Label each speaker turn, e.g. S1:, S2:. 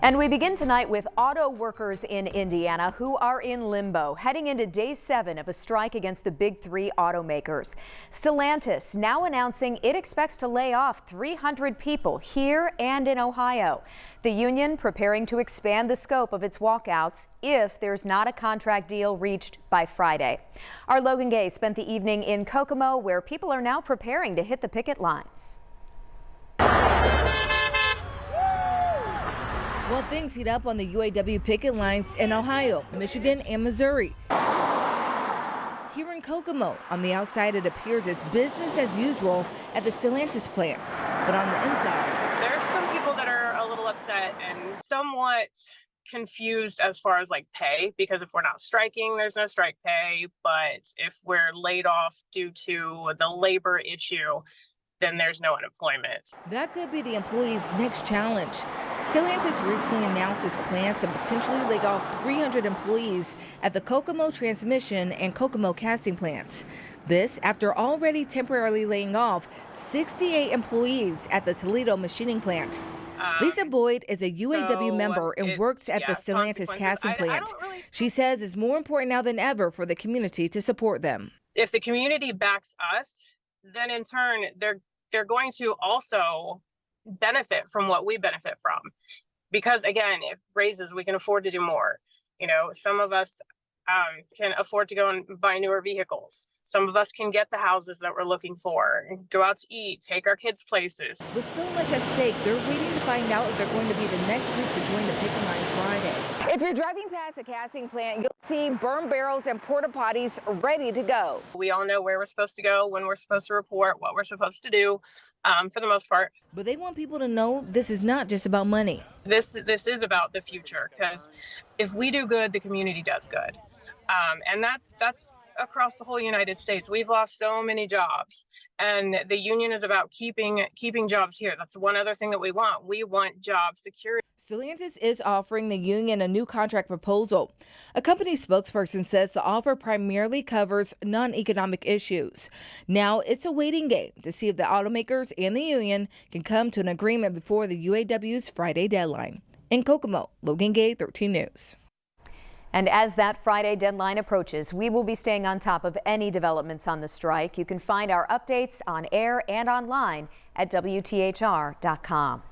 S1: And we begin tonight with auto workers in Indiana who are in limbo, heading into day 7 of a strike against the big 3 automakers. Stellantis now announcing it expects to lay off 300 people here and in Ohio. The union preparing to expand the scope of its walkouts if there's not a contract deal reached by Friday. Our Logan Gay spent the evening in Kokomo, where people are now preparing to hit the picket lines.
S2: Well, things heat up on the UAW picket lines in Ohio, Michigan, and Missouri. Here in Kokomo, on the outside, it appears as business as usual at the Stellantis plants. But on the inside,
S3: there's some people that are a little upset and somewhat confused as far as like pay, because if we're not striking, there's no strike pay. But if we're laid off due to the labor issue, then there's no unemployment.
S2: That could be the employees' next challenge. Stellantis recently announced its plans to potentially lay off 300 employees at the Kokomo transmission and Kokomo casting plants. This after already temporarily laying off 68 employees at the Toledo machining plant. Lisa Boyd is a UAW member and works at the Stellantis casting plant. She says it's more important now than ever for the community to support them.
S3: If the community backs us, then in turn, they're going to also benefit from what we benefit from. Because again, if raises, we can afford to do more. You know, some of us can afford to go and buy newer vehicles. Some of us can get the houses that we're looking for, go out to eat, take our kids places.
S2: With so much at stake, they're waiting to find out if they're going to be the next group to join the picket line Friday. If you're driving past a casting plant, you'll see burn barrels and porta potties ready to go.
S3: We all know where we're supposed to go, when we're supposed to report, what we're supposed to do, for the most part.
S2: But they want people to know this is not just about money.
S3: This is about the future, because if we do good, the community does good. And that's across the whole United States. We've lost so many jobs, and the union is about keeping jobs here. That's one other thing that we want. We want job security.
S2: Stellantis is offering the union a new contract proposal. A company spokesperson says the offer primarily covers non-economic issues. Now it's a waiting game to see if the automakers and the union can come to an agreement before the UAW's Friday deadline. In Kokomo, Logan Gay, 13 News.
S1: And as that Friday deadline approaches, we will be staying on top of any developments on the strike. You can find our updates on air and online at WTHR.com.